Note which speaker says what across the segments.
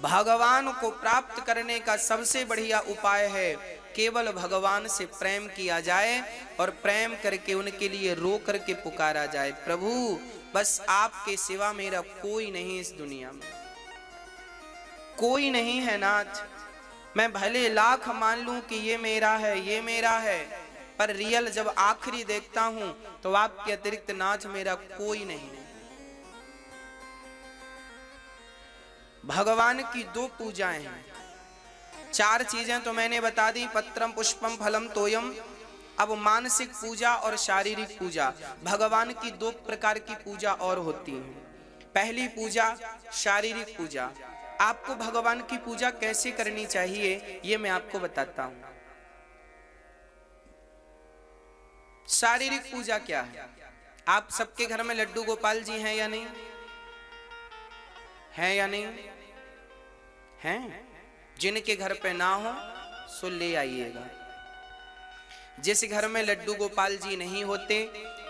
Speaker 1: भगवान को प्राप्त करने का सबसे बढ़िया उपाय है केवल भगवान से प्रेम किया जाए और प्रेम करके उनके लिए रो करके पुकारा जाए, प्रभु बस आपके सिवा मेरा कोई नहीं इस दुनिया में, कोई नहीं है नाथ। मैं भले लाख मान लूं कि ये मेरा है, ये मेरा है, पर रियल जब आखिरी देखता हूं तो आपके अतिरिक्त नाथ मेरा कोई नहीं है। भगवान की दो पूजाएं हैं, चार चीजें तो मैंने बता दी, पत्रम पुष्पम फलम तोयम। अब मानसिक पूजा और शारीरिक पूजा, भगवान की दो प्रकार की पूजा और होती है। पहली पूजा शारीरिक पूजा। आपको भगवान की पूजा कैसे करनी चाहिए ये मैं आपको बताता हूं। शारीरिक पूजा क्या है? आप सबके घर में लड्डू गोपाल जी हैं या नहीं? हैं या नहीं? हैं? जिनके घर पे ना हो सो ले आइएगा। जिस घर में लड्डू गोपाल जी नहीं होते,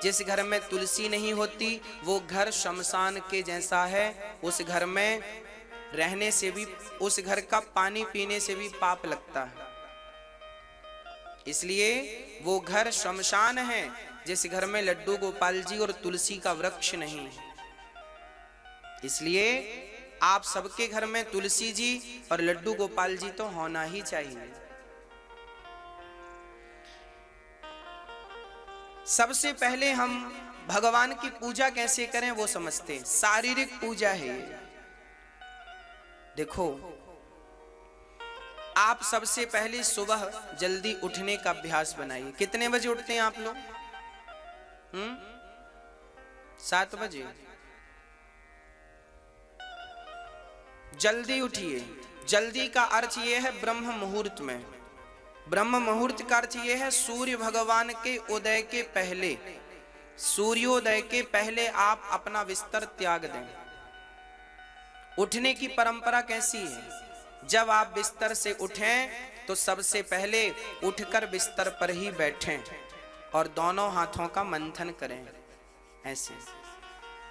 Speaker 1: जिस घर में तुलसी नहीं होती, वो घर शमशान के जैसा है। उस घर में रहने से भी, उस घर का पानी पीने से भी पाप लगता है। इसलिए वो घर शमशान है जिस घर में लड्डू गोपाल जी और तुलसी का वृक्ष नहीं है। इसलिए आप सबके घर में तुलसी जी और लड्डू गोपाल जी तो होना ही चाहिए। सबसे पहले हम भगवान की पूजा कैसे करें वो समझते हैं। शारीरिक पूजा है ये। देखो, आप सबसे पहले सुबह जल्दी उठने का अभ्यास बनाइए। कितने बजे उठते हैं आप लोग? 7 बजे। जल्दी उठिए। जल्दी का अर्थ यह है ब्रह्म मुहूर्त में। ब्रह्म मुहूर्त का अर्थ यह है सूर्य भगवान के उदय के पहले, सूर्योदय के पहले आप अपना बिस्तर त्याग दें। उठने की परंपरा कैसी है? जब आप बिस्तर से उठें तो सबसे पहले उठकर बिस्तर पर ही बैठें और दोनों हाथों का मंथन करें। ऐसे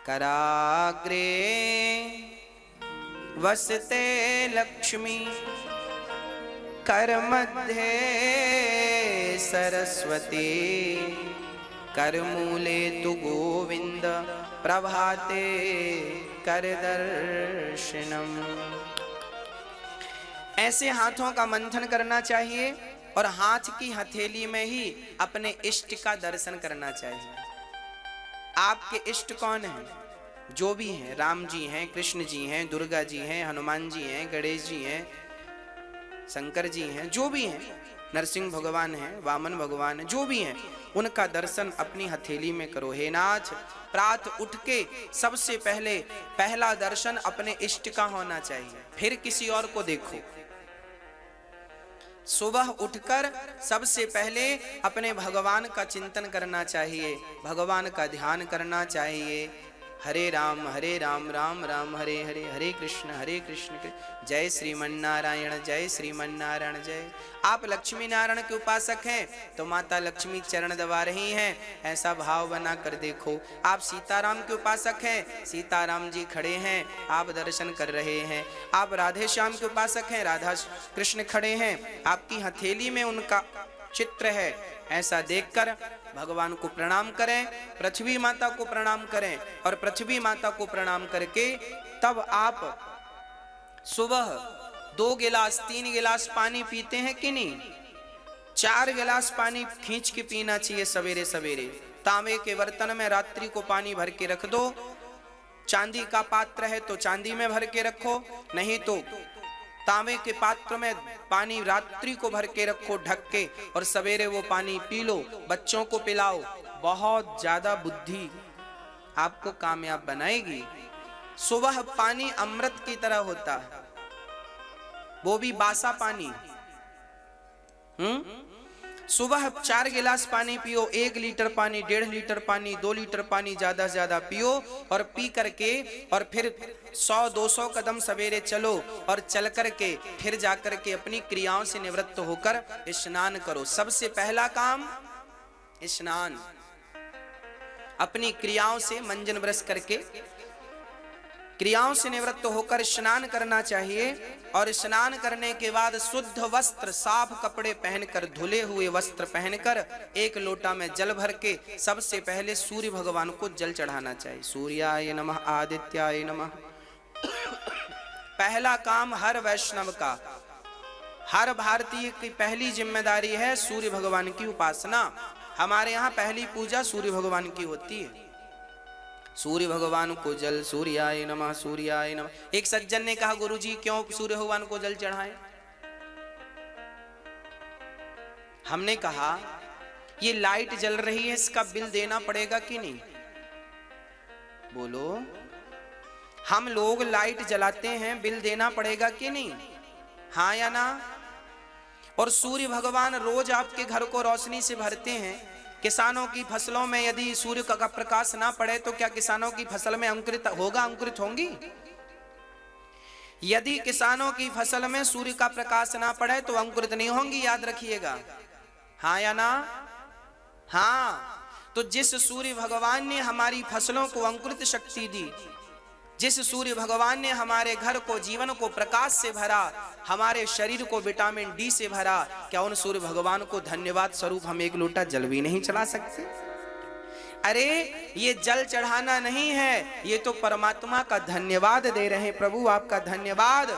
Speaker 1: कराग्रे वसते लक्ष्मी करमध्ये सरस्वती करमूले तु गोविंद प्रभाते कर दर्शनम। ऐसे हाथों का मंथन करना चाहिए और हाथ की हथेली में ही अपने इष्ट का दर्शन करना चाहिए। आपके इष्ट कौन हैं? जो भी हैं, राम जी हैं, कृष्ण जी हैं, दुर्गा जी हैं, हनुमान जी हैं, गणेश जी हैं, शंकर जी हैं, जो भी हैं, नरसिंह भगवान हैं, वामन भगवान हैं, जो भी हैं, उनका दर्शन अपनी हथेली में करो। हे नाथ, प्रातः उठ के सबसे पहले पहला दर्शन अपने इष्ट का होना चाहिए, फिर किसी और को देखो। सुबह उठकर सबसे पहले अपने भगवान का चिंतन करना चाहिए, भगवान का ध्यान करना चाहिए। हरे राम राम राम हरे हरे, हरे कृष्ण जय श्रीमन्नारायण जय श्रीमन्नारायण जय। आप लक्ष्मी नारायण के उपासक हैं तो माता लक्ष्मी चरण दबा रही हैं, ऐसा भाव बना कर देखो। आप सीताराम के उपासक हैं, सीताराम जी खड़े हैं, आप दर्शन कर रहे हैं। आप राधे श्याम के उपासक हैं, राधा कृष्ण खड़े हैं, आपकी हथेली में उनका चित्र है। ऐसा देखकर भगवान को प्रणाम करें, पृथ्वी माता को प्रणाम करें और पृथ्वी माता को प्रणाम करके तब आप सुबह 2 गिलास 3 गिलास पानी पीते हैं कि नहीं? 4 गिलास पानी खींच के पीना चाहिए सवेरे सवेरे। तांबे के बर्तन में रात्रि को पानी भर के रख दो। चांदी का पात्र है तो चांदी में भर के रखो, नहीं तो तांबे के पात्र में पानी रात्रि को भर के रखो ढक के, और सवेरे वो पानी पी लो, बच्चों को पिलाओ। बहुत ज्यादा बुद्धि आपको कामयाब बनाएगी। सुबह पानी अमृत की तरह होता है, वो भी बासा पानी। सुबह 4 गिलास पानी पियो, 1 लीटर पानी, 1.5 लीटर पानी, 2 लीटर पानी ज्यादा से ज्यादा पियो और पी करके और फिर 100-200 कदम सवेरे चलो और चल करके फिर जाकर के अपनी क्रियाओं से निवृत्त होकर स्नान करो। सबसे पहला काम स्नान। अपनी क्रियाओं से मंजन ब्रश करके क्रियाओं से निवृत्त होकर स्नान करना चाहिए और स्नान करने के बाद शुद्ध वस्त्र, साफ कपड़े पहनकर, धुले हुए वस्त्र पहनकर एक लोटा में जल भर के सबसे पहले सूर्य भगवान को जल चढ़ाना चाहिए। सूर्याय नमः, आदित्याय नमः। पहला काम हर वैष्णव का, हर भारतीय की पहली जिम्मेदारी है सूर्य भगवान की उपासना। हमारे यहाँ पहली पूजा सूर्य भगवान की होती है। सूर्य भगवान को जल, सूर्याय नमः, सूर्याय नमः। एक सज्जन ने कहा, गुरुजी क्यों सूर्य भगवान को जल चढ़ाएं? हमने कहा ये लाइट जल रही है, इसका बिल देना पड़ेगा कि नहीं? बोलो, हम लोग लाइट जलाते हैं, बिल देना पड़ेगा कि नहीं? हाँ या ना? और सूर्य भगवान रोज आपके घर को रोशनी से भरते हैं। किसानों की फसलों में यदि सूर्य का प्रकाश ना पड़े तो क्या किसानों की फसल में अंकुरित होगा, अंकुरित होंगी? यदि किसानों की फसल में सूर्य का प्रकाश ना पड़े तो अंकुरित नहीं होंगी, याद रखिएगा। हाँ या ना? हाँ। तो जिस सूर्य भगवान ने हमारी फसलों को अंकुरित शक्ति दी, जिस सूर्य भगवान ने हमारे घर को, जीवन को प्रकाश से भरा, हमारे शरीर को विटामिन डी से भरा, क्या उन सूर्य भगवान को धन्यवाद स्वरूप हम एक लोटा जल भी नहीं चढ़ा सकते? अरे ये जल चढ़ाना नहीं है, ये तो परमात्मा का धन्यवाद दे रहे हैं। प्रभु आपका धन्यवाद।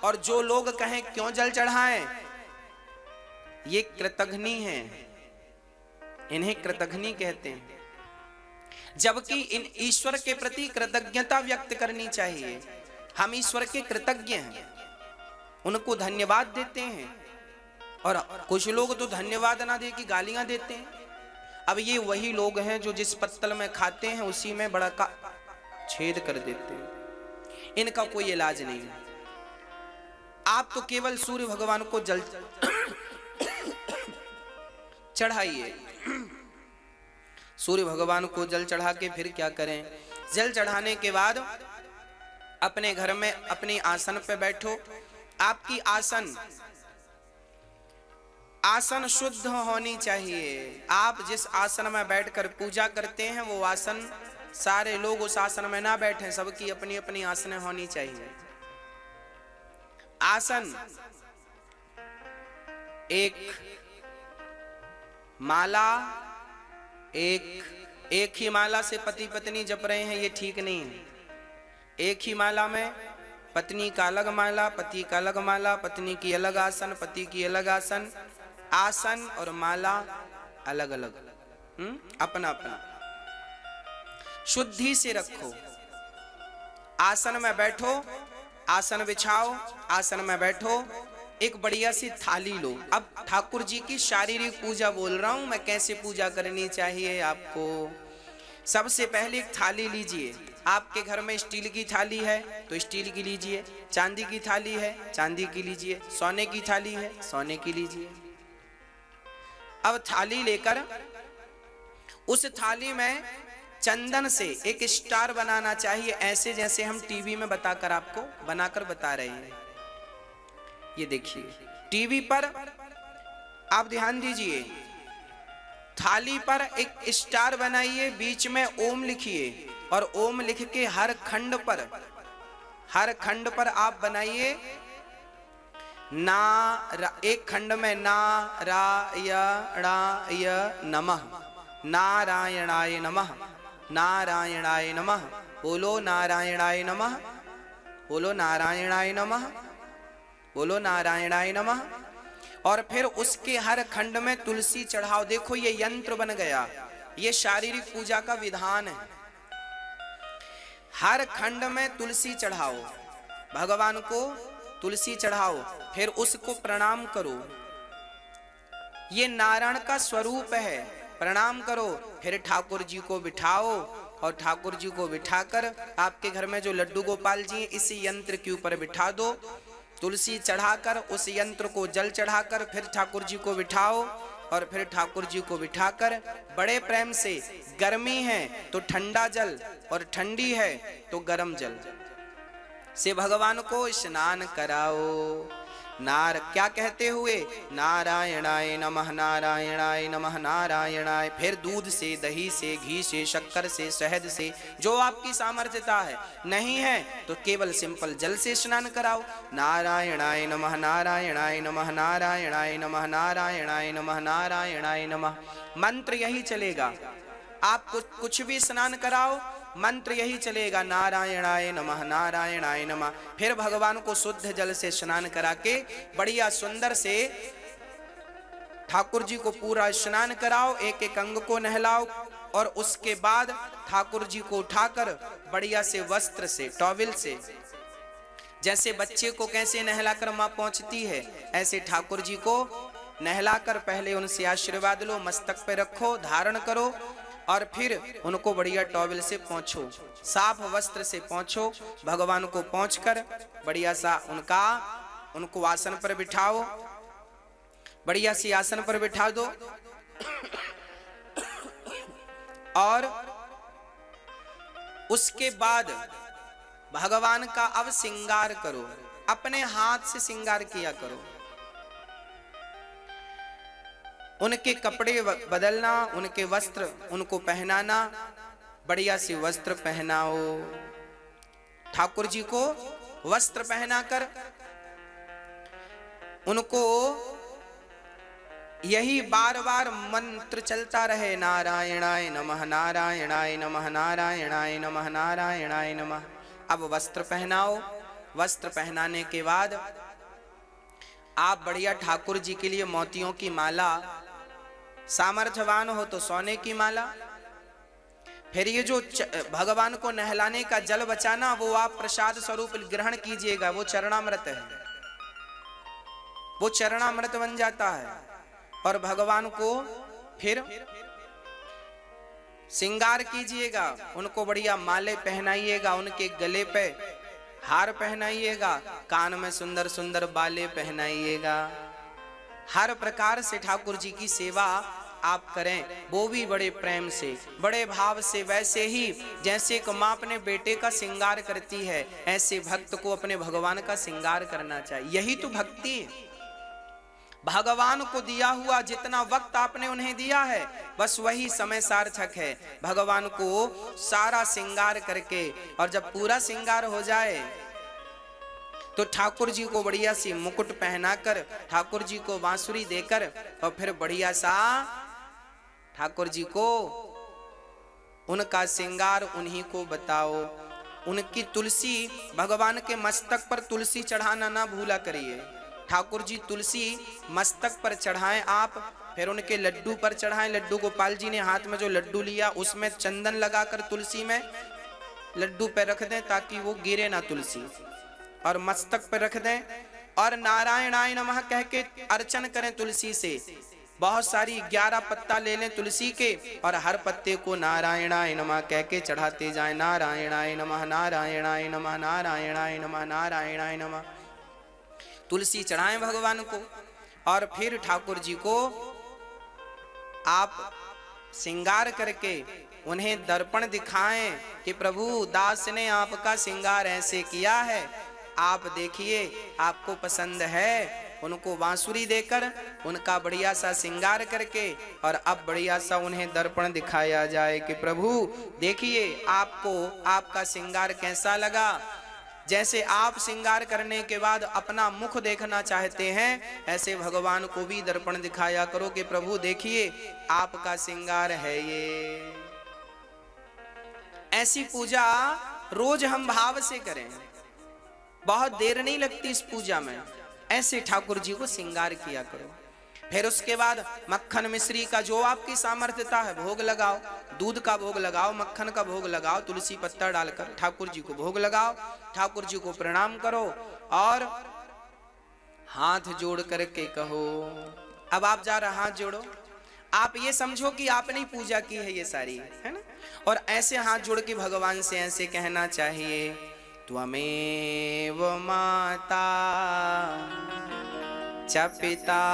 Speaker 1: और जो लोग कहें क्यों जल चढ़ाएं, ये कृतघ्नी है, इन्हें कृतघ्नी कहते हैं। जबकि इन ईश्वर के प्रति कृतज्ञता व्यक्त करनी चाहिए। हम ईश्वर के कृतज्ञ हैं, उनको धन्यवाद देते हैं। और कुछ लोग तो धन्यवाद ना दे के गालियां देते हैं। अब ये वही लोग हैं जो जिस पत्तल में खाते हैं उसी में बड़ा का छेद कर देते हैं। इनका कोई इलाज नहीं है। आप तो केवल सूर्य भगवान को जल चढ़ाइए। सूर्य भगवान को जल चढ़ा के फिर क्या करें? जल चढ़ाने के बाद अपने घर में अपनी आसन पे बैठो। आपकी आसन शुद्ध होनी चाहिए। आप जिस आसन में बैठकर पूजा करते हैं वो आसन, सारे लोग उस आसन में ना बैठें, सबकी अपनी अपनी आसनें होनी चाहिए। आसन एक माला, एक ही माला से पति पत्नी जप रहे हैं, ये ठीक नहीं है। एक ही माला में पत्नी का अलग माला, पति का अलग माला, पत्नी की अलग आसन, पति की अलग आसन। आसन और माला अलग अलग, अपना अपना। शुद्धि से रखो। आसन में बैठो, आसन बिछाओ, आसन में बैठो। एक बढ़िया सी थाली लो। अब ठाकुर जी की शारीरिक पूजा बोल रहा हूं मैं, कैसे पूजा करनी चाहिए आपको। सबसे पहले एक थाली लीजिए। आपके घर में स्टील की थाली है तो स्टील की लीजिए, चांदी की थाली है चांदी की लीजिए, सोने की थाली है सोने की लीजिए। अब थाली लेकर उस थाली में चंदन से एक स्टार बनाना चाहिए, ऐसे जैसे हम टीवी में बताकर आपको बनाकर बता रहे हैं। ये देखिए टीवी पर आप ध्यान दीजिए। थाली पर एक स्टार बनाइए, बीच में ओम लिखिए और ओम लिख के हर खंड पर आप बनाइए एक खंड में नारायणाय नमः, नारायणाय नमः, नारायणाय नमः। बोलो नारायणाय नमः, बोलो नारायणाय नमः, बोलो नारायणाय नमः। और फिर उसके हर खंड में तुलसी चढ़ाओ। देखो ये यंत्र बन गया, ये शारीरिक पूजा का विधान है। हर खंड में तुलसी चढ़ाओ, भगवान को तुलसी चढ़ाओ, फिर उसको प्रणाम करो। ये नारायण का स्वरूप है, प्रणाम करो। फिर ठाकुर जी को बिठाओ और ठाकुर जी को बिठाकर आपके घर में जो लड्डू गोपाल जी हैं इस यंत्र के ऊपर बिठा दो। तुलसी चढ़ाकर उस यंत्र को जल चढ़ाकर फिर ठाकुर जी को बिठाओ और फिर ठाकुर जी को बिठाकर बड़े प्रेम से, गर्मी है तो ठंडा जल और ठंडी है तो गर्म जल से भगवान को स्नान कराओ। क्या कहते हुए? नारायणाय नमः, नारायणाय नमः, नारायणाय। फिर दूध से, दही से, घी से, शक्कर से, शहद से, जो आपकी सामर्थ्यता है। नहीं है तो केवल सिंपल जल से स्नान कराओ। नारायणाय नमः, नारायणाय नमः, नारायणाय नमः, नारायणाय नमः, नारायणाय नमः। मंत्र यही चलेगा, आप कुछ भी स्नान कराओ, मंत्र यही चलेगा, नारायणाय नमः, नारायणाय नमः। फिर भगवान को शुद्ध जल से स्नान करा के बढ़िया सुंदर से ठाकुर जी को पूरा स्नान कराओ, एक एक अंग को नहलाओ, और उसके बाद ठाकुर जी को उठाकर बढ़िया से वस्त्र से, टॉवेल से, जैसे बच्चे को कैसे नहलाकर माँ पहुंचती है, ऐसे ठाकुर जी को नहलाकर पहले उनसे आशीर्वाद लो, मस्तक पे रखो, धारण करो, और फिर उनको बढ़िया टॉवेल से पोंछो, साफ वस्त्र से पोंछो। भगवान को पोंछकर बढ़िया सा उनको आसन पर बिठाओ, बढ़िया सी आसन पर बिठा दो, और उसके बाद भगवान का अब श्रृंगार करो, अपने हाथ से श्रृंगार किया करो। उनके कपड़े बदलना, उनके वस्त्र उनको पहनाना, बढ़िया से वस्त्र पहनाओ। ठाकुर जी को वस्त्र पहनाकर उनको यही बार बार मंत्र चलता रहे, नारायणाय नमः, नारायणाय नमः, नारायणाय नमः, नारायणाय नमः। अब वस्त्र पहनाओ। वस्त्र पहनाने के बाद आप बढ़िया ठाकुर जी के लिए मोतियों की माला, सामर्थ्यवान हो तो सोने की माला। फिर ये जो भगवान को नहलाने का जल बचाना, वो आप प्रसाद स्वरूप ग्रहण कीजिएगा, वो चरणामृत है, वो चरणामृत बन जाता है। और भगवान को फिर श्रृंगार कीजिएगा, उनको बढ़िया माले पहनाइएगा, उनके गले पे हार पहनाइएगा, कान में सुंदर सुंदर बाले पहनाइएगा। हर प्रकार से ठाकुर जी की सेवा आप करें, वो भी बड़े प्रेम से, बड़े भाव से। वैसे ही जैसे कि माँ अपने बेटे का श्रृंगार करती है, ऐसे भक्त को अपने भगवान का श्रृंगार करना चाहिए। यही तो भक्ति है। भगवान को दिया हुआ जितना वक्त आपने उन्हें दिया है, बस वही समय सार्थक है। भगवान को सारा श्रृंगार करके, और जब पूरा श्रृंगार हो जाए तो ठाकुर जी को बढ़िया सी मुकुट पहनाकर, ठाकुर जी को बांसुरी देकर, और फिर बढ़िया सा ठाकुर जी को उनका श्रृंगार उन्हीं को बताओ। उनकी तुलसी, भगवान के मस्तक पर तुलसी चढ़ाना ना भूला करिए। ठाकुर जी तुलसी मस्तक पर चढ़ाएं आप, फिर उनके लड्डू पर चढ़ाएं। लड्डू गोपाल जी ने हाथ में जो लड्डू लिया, उसमें चंदन लगाकर तुलसी में लड्डू पे रख दें ताकि वो गिरे ना तुलसी, और मस्तक पर रख दें, और नारायणाय नमः कह के अर्चन करें तुलसी से। बहुत सारी 11 पत्ता ले लें तुलसी के, और हर पत्ते को नारायणाय नमः कह के चढ़ाते जाएं। नारायणाय नमः, नारायणाय नमः, नारायणाय नमः, नारायणाय नमः। तुलसी चढ़ाएं भगवान को, और फिर ठाकुर जी को आप श्रृंगार करके उन्हें दर्पण दिखाएं कि प्रभु दास ने आपका श्रृंगार ऐसे किया है, आप देखिए आपको पसंद है। उनको बांसुरी देकर उनका बढ़िया सा श्रृंगार करके, और अब बढ़िया सा उन्हें दर्पण दिखाया जाए कि प्रभु देखिए आपको आपका श्रृंगार कैसा लगा। जैसे आप श्रृंगार करने के बाद अपना मुख देखना चाहते हैं, ऐसे भगवान को भी दर्पण दिखाया करो कि प्रभु देखिए आपका श्रृंगार है ये। ऐसी पूजा रोज हम भाव से करें, बहुत देर नहीं लगती इस पूजा में। ऐसे ठाकुर जी को श्रृंगार किया करो। फिर उसके बाद मक्खन मिश्री का जो आपकी सामर्थ्यता है भोग लगाओ। दूध का भोग लगाओ, मक्खन का भोग लगाओ, तुलसी पत्ता डालकर ठाकुर जी को भोग लगाओ। ठाकुर जी को प्रणाम करो और हाथ जोड़ करके कहो। अब आप जा रहे हाथ जोड़ो, आप ये समझो कि आपने पूजा की है ये सारी, है ना। और ऐसे हाथ जोड़ के भगवान से ऐसे कहना चाहिए, त्वमेव माता च पिता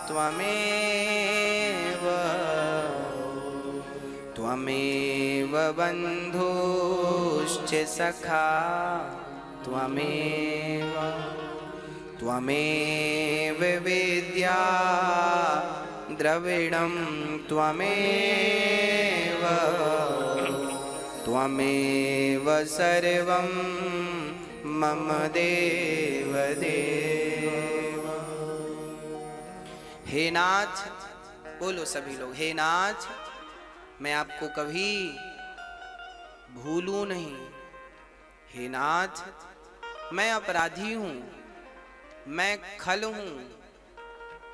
Speaker 1: त्वमेव, त्वमेव बन्धुश्च सखा त्वमेव, त्वमेव वेद्या द्रविणं त्वमेव त्वमेव सर्वं मम देव देव। हे नाथ, बोलो सभी लोग, हे नाथ मैं आपको कभी भूलूं नहीं। हे नाथ मैं अपराधी हूं, मैं खल हूं,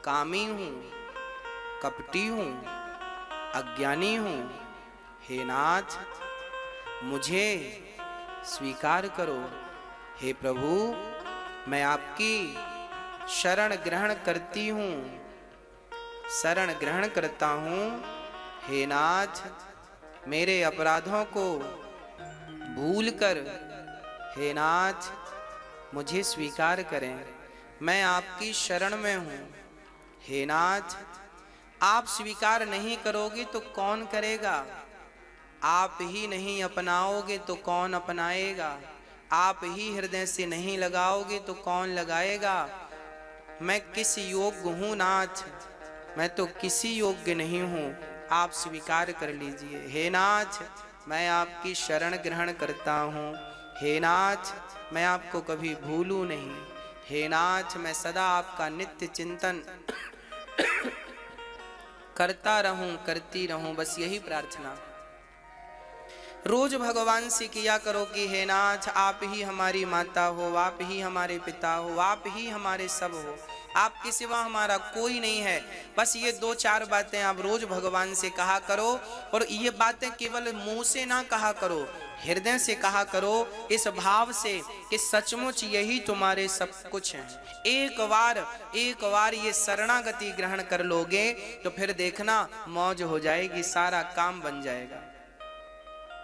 Speaker 1: कामी हूं, कपटी हूं, अज्ञानी हूं। हे नाथ मुझे स्वीकार करो। हे प्रभु मैं आपकी शरण ग्रहण करती हूं, शरण ग्रहण करता हूं। हे नाथ मेरे अपराधों को भूलकर हे नाथ मुझे स्वीकार करें। मैं आपकी शरण में हूं। हे नाथ आप स्वीकार नहीं करोगे तो कौन करेगा? आप ही नहीं अपनाओगे तो कौन अपनाएगा? आप ही हृदय से नहीं लगाओगे तो कौन लगाएगा? मैं किस योग्य हूं नाथ? मैं तो किसी योग्य नहीं हूं। आप स्वीकार कर लीजिए। हे नाथ मैं आपकी शरण ग्रहण करता हूं। हे नाथ मैं आपको कभी भूलूं नहीं। हे नाथ मैं सदा आपका नित्य चिंतन करता रहूं, करती रहूं, बस यही प्रार्थना रोज भगवान से किया करो कि हे नाथ आप ही हमारी माता हो, आप ही हमारे पिता हो, आप ही हमारे सब हो, आपके सिवा हमारा कोई नहीं है। बस ये 2-4 बातें आप रोज भगवान से कहा करो। और ये बातें केवल मुंह से ना कहा करो, हृदय से कहा करो, इस भाव से कि सचमुच यही तुम्हारे सब कुछ हैं। एक बार ये शरणागति ग्रहण कर लोगे तो फिर देखना मौज हो जाएगी, सारा काम बन जाएगा।